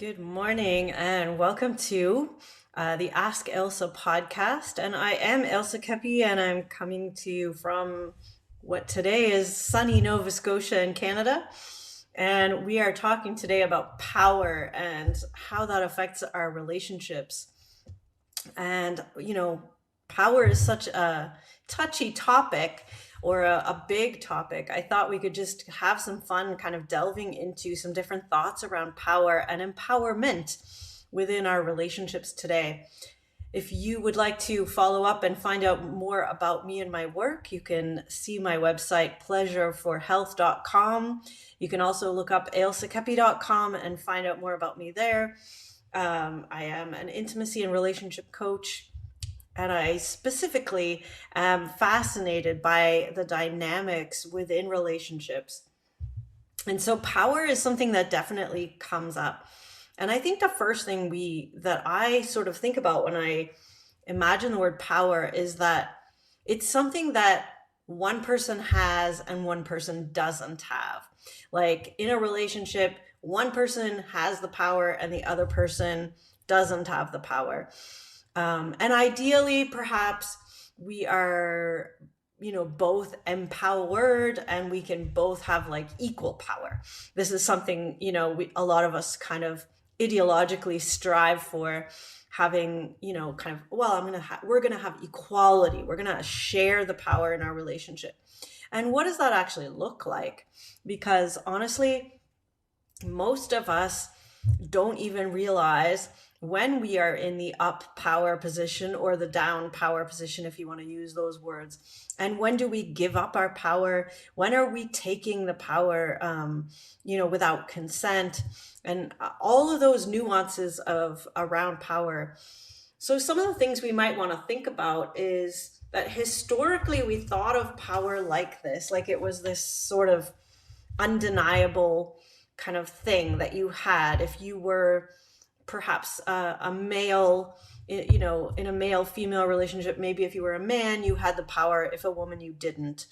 Good morning and welcome to the Ask Elsa podcast. And I am Elsa Kepi and I'm coming to you from what today is sunny Nova Scotia in Canada. And we are talking today about power and how that affects our relationships. And, power is such a touchy topic or a big topic. I thought we could just have some fun kind of delving into some different thoughts around power and empowerment within our relationships today. If you would like to follow up and find out more about me and my work, you can see my website, pleasureforhealth.com. You can also look up ailsakepi.com and find out more about me there. I am an intimacy and relationship coach, and I specifically am fascinated by the dynamics within relationships. And so power is something that definitely comes up. And I think the first thing that I sort of think about when I imagine the word power is that it's something that one person has and one person doesn't have. Like in a relationship, one person has the power and the other person doesn't have the power. And ideally, perhaps we are, both empowered and we can both have like equal power. This is something, a lot of us kind of ideologically strive for, having, kind of, well, we're going to have equality. We're going to share the power in our relationship. And what does that actually look like? Because honestly, most of us don't even realize when we are in the up power position or the down power position, if you want to use those words. And when do we give up our power? When are we taking the power, without consent? And all of those nuances of around power. So some of the things we might want to think about is that historically we thought of power like this, like it was this sort of undeniable kind of thing that you had if you were perhaps a male, in a male female relationship. Maybe if you were a man, you had the power. If a woman, you didn't.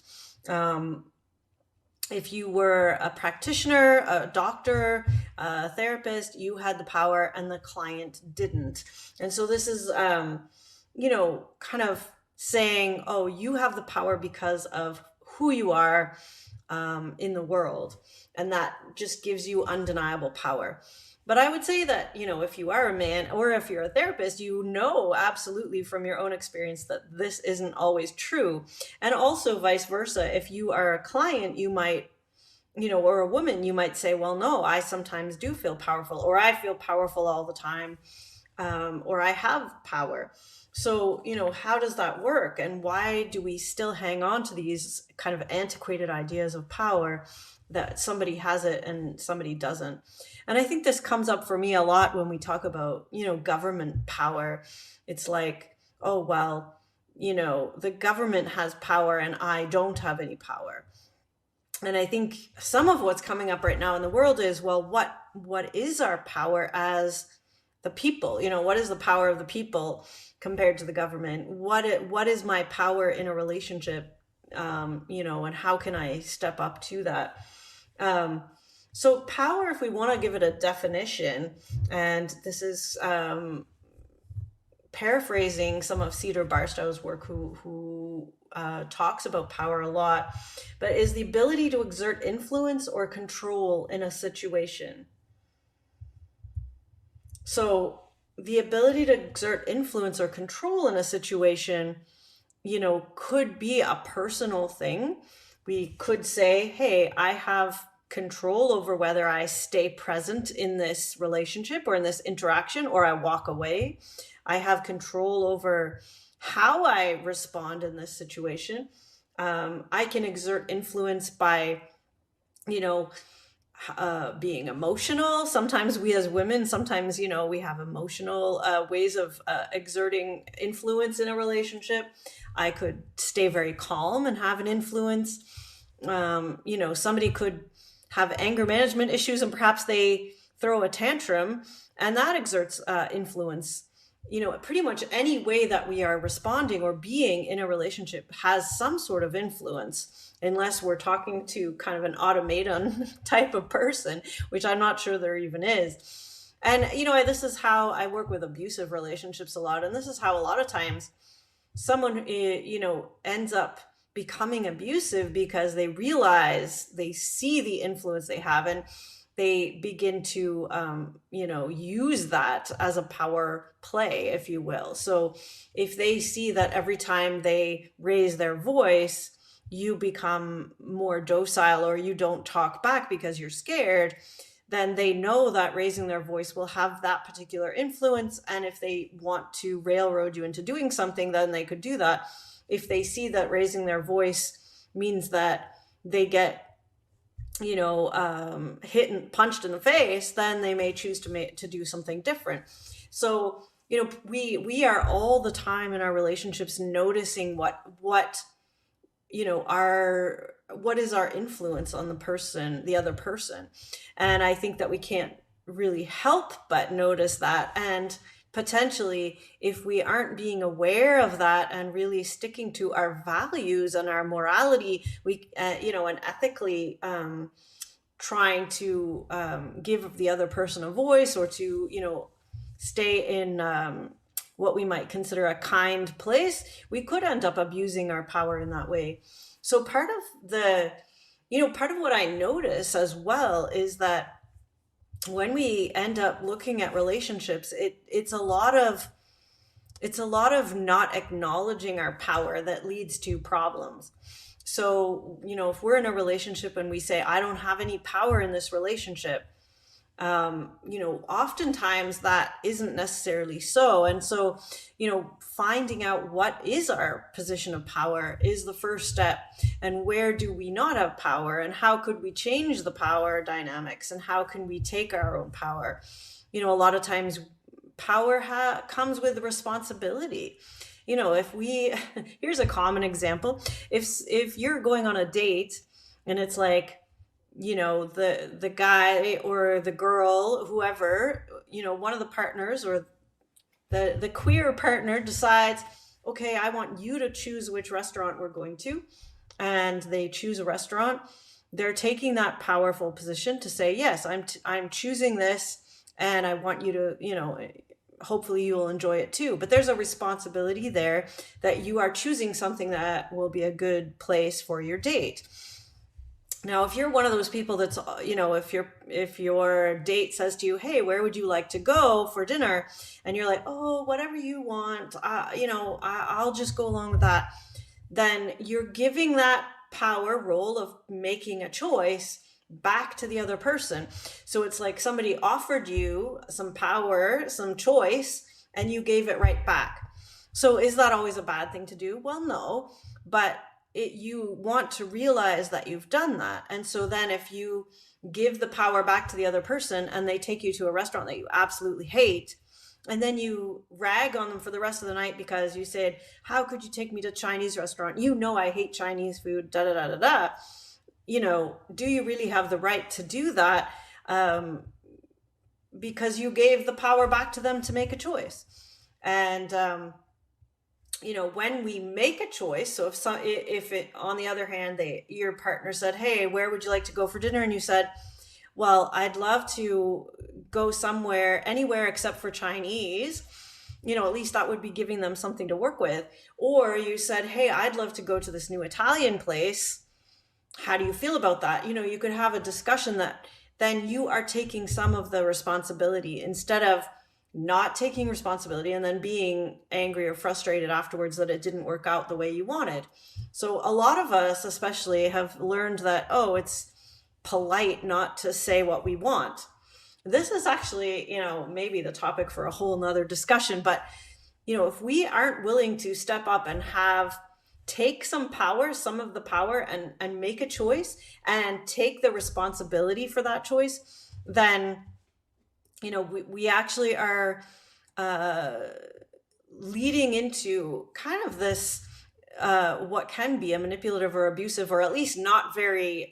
If you were a practitioner, a doctor, a therapist, you had the power and the client didn't. And so this is, kind of saying, oh, you have the power because of who you are in the world. And that just gives you undeniable power. But I would say that, if you are a man or if you're a therapist, absolutely from your own experience that this isn't always true. And also vice versa. If you are a client, you might, or a woman, you might say, well, no, I sometimes do feel powerful, or I feel powerful all the time, or I have power. So, how does that work? And why do we still hang on to these kind of antiquated ideas of power, that somebody has it and somebody doesn't? And I think this comes up for me a lot when we talk about, government power. It's like, oh, well, the government has power and I don't have any power. And I think some of what's coming up right now in the world is, well, what is our power as the people? What is the power of the people compared to the government? What is my power in a relationship? And how can I step up to that? So power, if we want to give it a definition, and this is paraphrasing some of Cedar Barstow's work, who talks about power a lot, but is the ability to exert influence or control in a situation. So the ability to exert influence or control in a situation, could be a personal thing. We could say, hey, I have control over whether I stay present in this relationship or in this interaction, or I walk away. I have control over how I respond in this situation. I can exert influence by, being emotional. Sometimes we as women, we have emotional ways of exerting influence in a relationship. I could stay very calm and have an influence. Somebody could have anger management issues and perhaps they throw a tantrum, and that exerts influence. Pretty much any way that we are responding or being in a relationship has some sort of influence, unless we're talking to kind of an automaton type of person, which I'm not sure there even is. And, this is how I work with abusive relationships a lot. And this is how a lot of times someone, ends up becoming abusive because they realize they see the influence they have, and they begin to, use that as a power play, if you will. So if they see that every time they raise their voice, you become more docile or you don't talk back because you're scared, then they know that raising their voice will have that particular influence. And if they want to railroad you into doing something, then they could do that. If they see that raising their voice means that they get, hit and punched in the face, then they may choose to do something different. So, we are all the time in our relationships noticing what what is our influence on the other person. And I think that we can't really help but notice that. And potentially, if we aren't being aware of that and really sticking to our values and our morality, we, and ethically, trying to, give the other person a voice, or to, stay in, what we might consider a kind place, we could end up abusing our power in that way. So part of what I notice as well is that when we end up looking at relationships, it's a lot of not acknowledging our power that leads to problems. So, if we're in a relationship and we say, I don't have any power in this relationship, oftentimes that isn't necessarily so. And so, finding out what is our position of power is the first step. And where do we not have power? And how could we change the power dynamics? And how can we take our own power? A lot of times power comes with responsibility. If we, here's a common example. If you're going on a date and it's like, the guy or the girl, whoever, one of the partners, or the queer partner decides, okay, I want you to choose which restaurant we're going to. And they choose a restaurant. They're taking that powerful position to say, yes, I'm choosing this, and I want you to, hopefully you will enjoy it too. But there's a responsibility there that you are choosing something that will be a good place for your date. Now, if you're one of those people that's, if your date says to you, hey, where would you like to go for dinner? And you're like, oh, whatever you want, I'll just go along with that. Then you're giving that power role of making a choice back to the other person. So it's like somebody offered you some power, some choice, and you gave it right back. So is that always a bad thing to do? Well, no, but you want to realize that you've done that. And so then if you give the power back to the other person and they take you to a restaurant that you absolutely hate, and then you rag on them for the rest of the night because you said, how could you take me to a Chinese restaurant? I hate Chinese food, da da da da da. Do you really have the right to do that? Because you gave the power back to them to make a choice. And, when we make a choice, so if it, on the other hand, your partner said, hey, where would you like to go for dinner? And you said, well, I'd love to go anywhere except for Chinese, at least that would be giving them something to work with. Or you said, hey, I'd love to go to this new Italian place. How do you feel about that? You could have a discussion that then you are taking some of the responsibility instead of not taking responsibility and then being angry or frustrated afterwards that it didn't work out the way you wanted. So a lot of us especially have learned that, it's polite not to say what we want. This is actually, maybe the topic for a whole nother discussion, but, if we aren't willing to step up and take some of the power and make a choice and take the responsibility for that choice, then, we actually are leading into kind of this, what can be a manipulative or abusive, or at least not very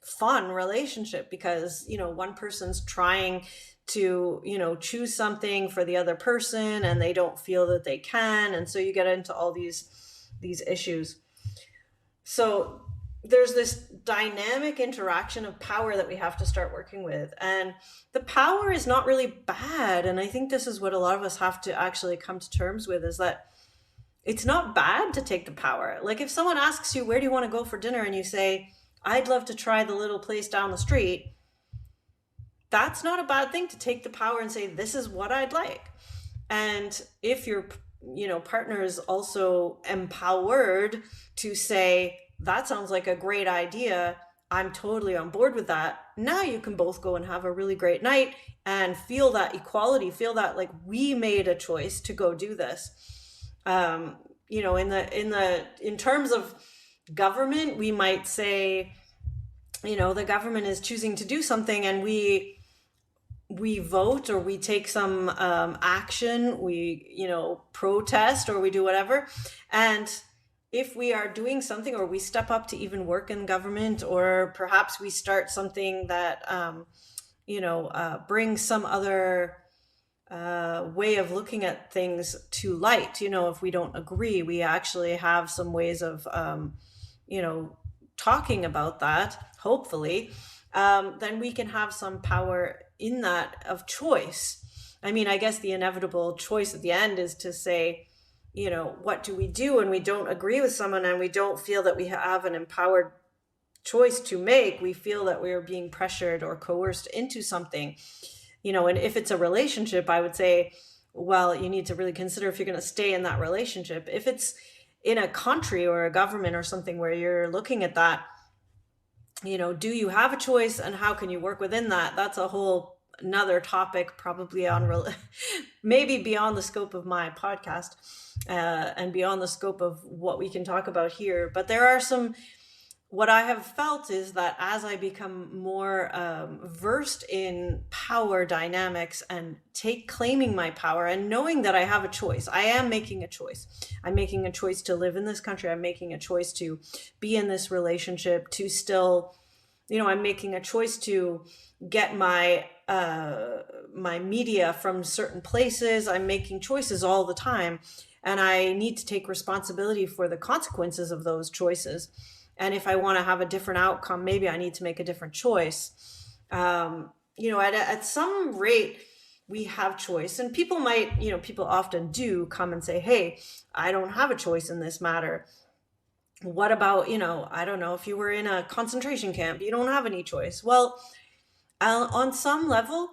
fun relationship, because one person's trying to choose something for the other person and they don't feel that they can, and so you get into all these issues. So there's this dynamic interaction of power that we have to start working with. And the power is not really bad. And I think this is what a lot of us have to actually come to terms with, is that it's not bad to take the power. Like if someone asks you, where do you want to go for dinner? And you say, I'd love to try the little place down the street. That's not a bad thing to take the power and say, this is what I'd like. And if your partner is also empowered to say, that sounds like a great idea, I'm totally on board with that, now you can both go and have a really great night and feel that equality, feel that like we made a choice to go do this. In terms of government, we might say, the government is choosing to do something, and we vote, or we take some action, we protest, or we do whatever. And if we are doing something, or we step up to even work in government, or perhaps we start something that brings some other way of looking at things to light, if we don't agree, we actually have some ways of talking about that, hopefully, then we can have some power in that of choice. I mean, I guess the inevitable choice at the end is to say, what do we do when we don't agree with someone and we don't feel that we have an empowered choice to make? We feel that we're being pressured or coerced into something, and if it's a relationship, I would say, well, you need to really consider if you're going to stay in that relationship. If it's in a country or a government or something where you're looking at that, do you have a choice, and how can you work within that? That's a whole another topic, probably on maybe beyond the scope of my podcast and beyond the scope of what we can talk about here. But there are what I have felt is that as I become more versed in power dynamics and claiming my power and knowing that I have a choice, I am making a choice. I'm making a choice to live in this country. I'm making a choice to be in this relationship, to still, I'm making a choice to get my media from certain places. I'm making choices all the time, and I need to take responsibility for the consequences of those choices. And if I want to have a different outcome, maybe I need to make a different choice. At some rate, we have choice. And people might, people often do come and say, hey, I don't have a choice in this matter. What about, I don't know, if you were in a concentration camp, you don't have any choice. Well, on some level,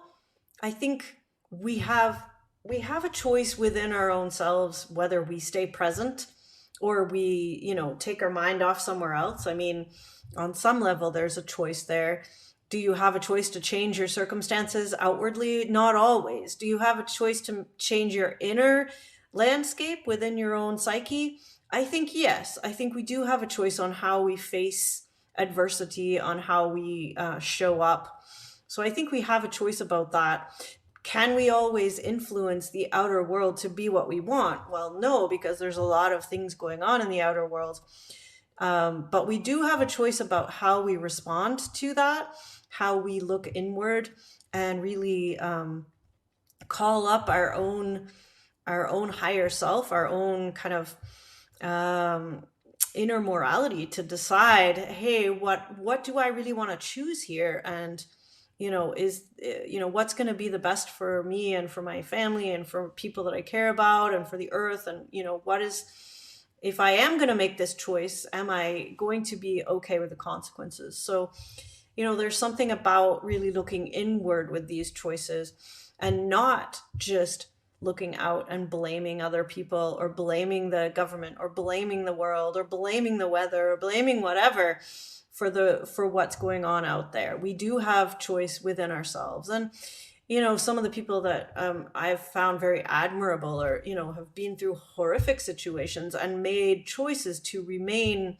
I think we have a choice within our own selves, whether we stay present or we, take our mind off somewhere else. I mean, on some level, there's a choice there. Do you have a choice to change your circumstances outwardly? Not always. Do you have a choice to change your inner landscape within your own psyche? I think yes. I think we do have a choice on how we face adversity, on how we show up. So I think we have a choice about that. Can we always influence the outer world to be what we want? Well, no, because there's a lot of things going on in the outer world. But we do have a choice about how we respond to that, how we look inward and really call up our own higher self, our own kind of inner morality to decide, hey, what do I really want to choose here? And what's going to be the best for me and for my family and for people that I care about and for the earth? And, if I am going to make this choice, am I going to be okay with the consequences? So, there's something about really looking inward with these choices and not just looking out and blaming other people or blaming the government or blaming the world or blaming the weather or blaming whatever for what's going on out there. We do have choice within ourselves. And, some of the people that I've found very admirable or, have been through horrific situations and made choices to remain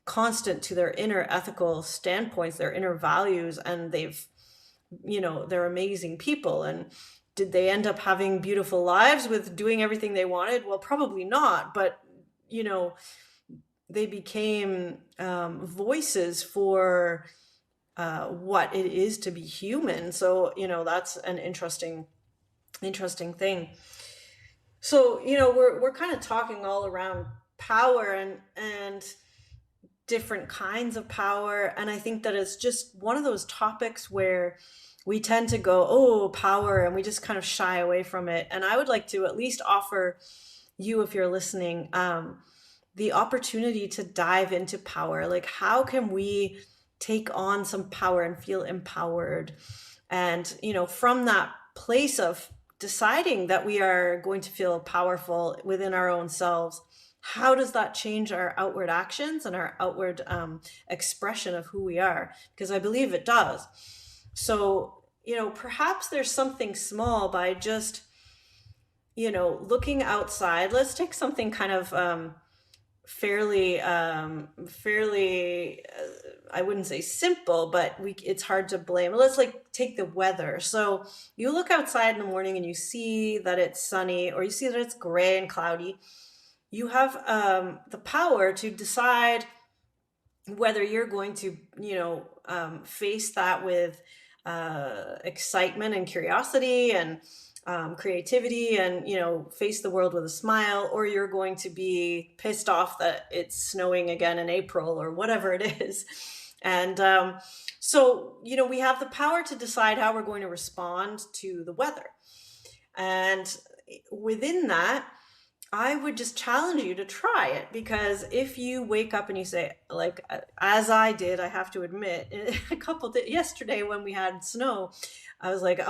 constant to their inner ethical standpoints, their inner values, and they're amazing people. And did they end up having beautiful lives with doing everything they wanted? Well, probably not. But, they became voices for what it is to be human. So, that's an interesting thing. So, we're kind of talking all around power and different kinds of power. And I think that it's just one of those topics where we tend to go, oh, power, and we just kind of shy away from it. And I would like to at least offer you, if you're listening, the opportunity to dive into power. Like, how can we take on some power and feel empowered? And, from that place of deciding that we are going to feel powerful within our own selves, how does that change our outward actions and our outward expression of who we are? Because I believe it does. So, perhaps there's something small by just, looking outside. Let's take something kind of fairly, I wouldn't say simple, but it's hard to blame. Let's take the weather. So you look outside in the morning and you see that it's sunny, or you see that it's gray and cloudy. You have the power to decide whether you're going to, face that with excitement and curiosity and creativity and, face the world with a smile, or you're going to be pissed off that it's snowing again in April or whatever it is. And so, we have the power to decide how we're going to respond to the weather. And within that, I would just challenge you to try it, because if you wake up and you say, like, as I did, I have to admit, yesterday when we had snow, I was like,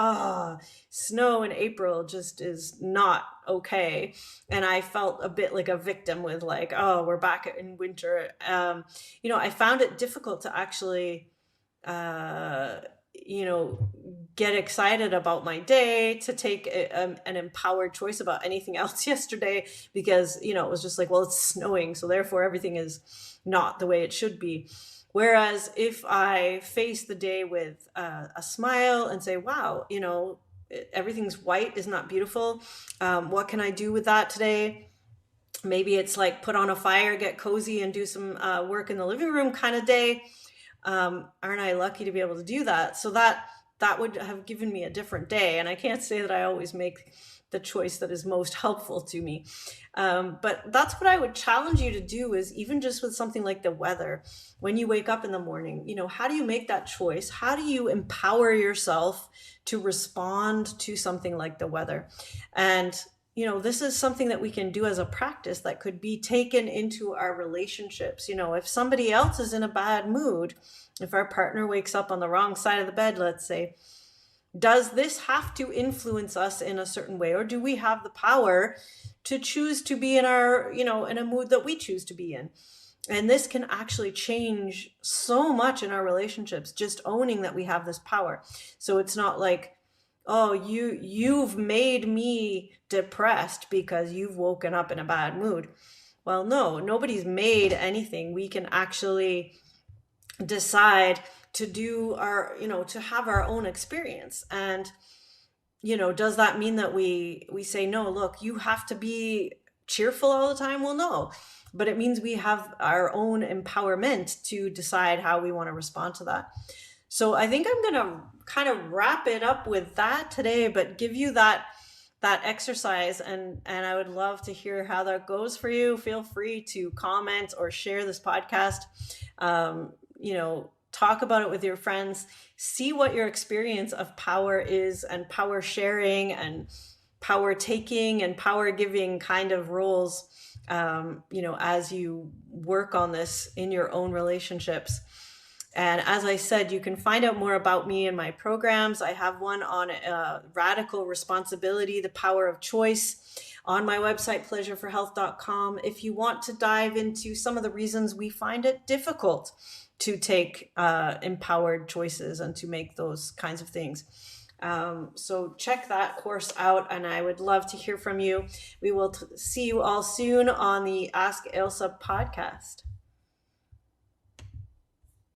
snow in April just is not okay. And I felt a bit like a victim with like, we're back in winter. I found it difficult to actually, get excited about my day, to take an empowered choice about anything else yesterday, because, it was just like, well, it's snowing, so therefore everything is not the way it should be. Whereas if I face the day with a smile and say, wow, everything's white, isn't that beautiful? What can I do with that today? Maybe it's like put on a fire, get cozy, and do some work in the living room kind of day. Aren't I lucky to be able to do that? So that would have given me a different day. And I can't say that I always make the choice that is most helpful to me. But that's what I would challenge you to do, is even just with something like the weather, when you wake up in the morning, how do you make that choice? How do you empower yourself to respond to something like the weather? And this is something that we can do as a practice that could be taken into our relationships. If somebody else is in a bad mood, if our partner wakes up on the wrong side of the bed, let's say, does this have to influence us in a certain way? Or do we have the power to choose to be in our, in a mood that we choose to be in? And this can actually change so much in our relationships, just owning that we have this power. So it's not like, oh, you've made me depressed because you've woken up in a bad mood. Well, no, nobody's made anything. We can actually decide to do our, to have our own experience. And, does that mean that we say, no, look, you have to be cheerful all the time? Well, no, but it means we have our own empowerment to decide how we want to respond to that. So I think I'm going to kind of wrap it up with that today, but give you that exercise. And I would love to hear how that goes for you. Feel free to comment or share this podcast. Talk about it with your friends, see what your experience of power is, and power sharing and power taking and power giving kind of roles, as you work on this in your own relationships. And as I said, you can find out more about me in my programs. I have one on radical responsibility, the power of choice, on my website, pleasureforhealth.com. If you want to dive into some of the reasons we find it difficult to take empowered choices and to make those kinds of things. So check that course out, and I would love to hear from you. We will see you all soon on the Ask Ailsa podcast.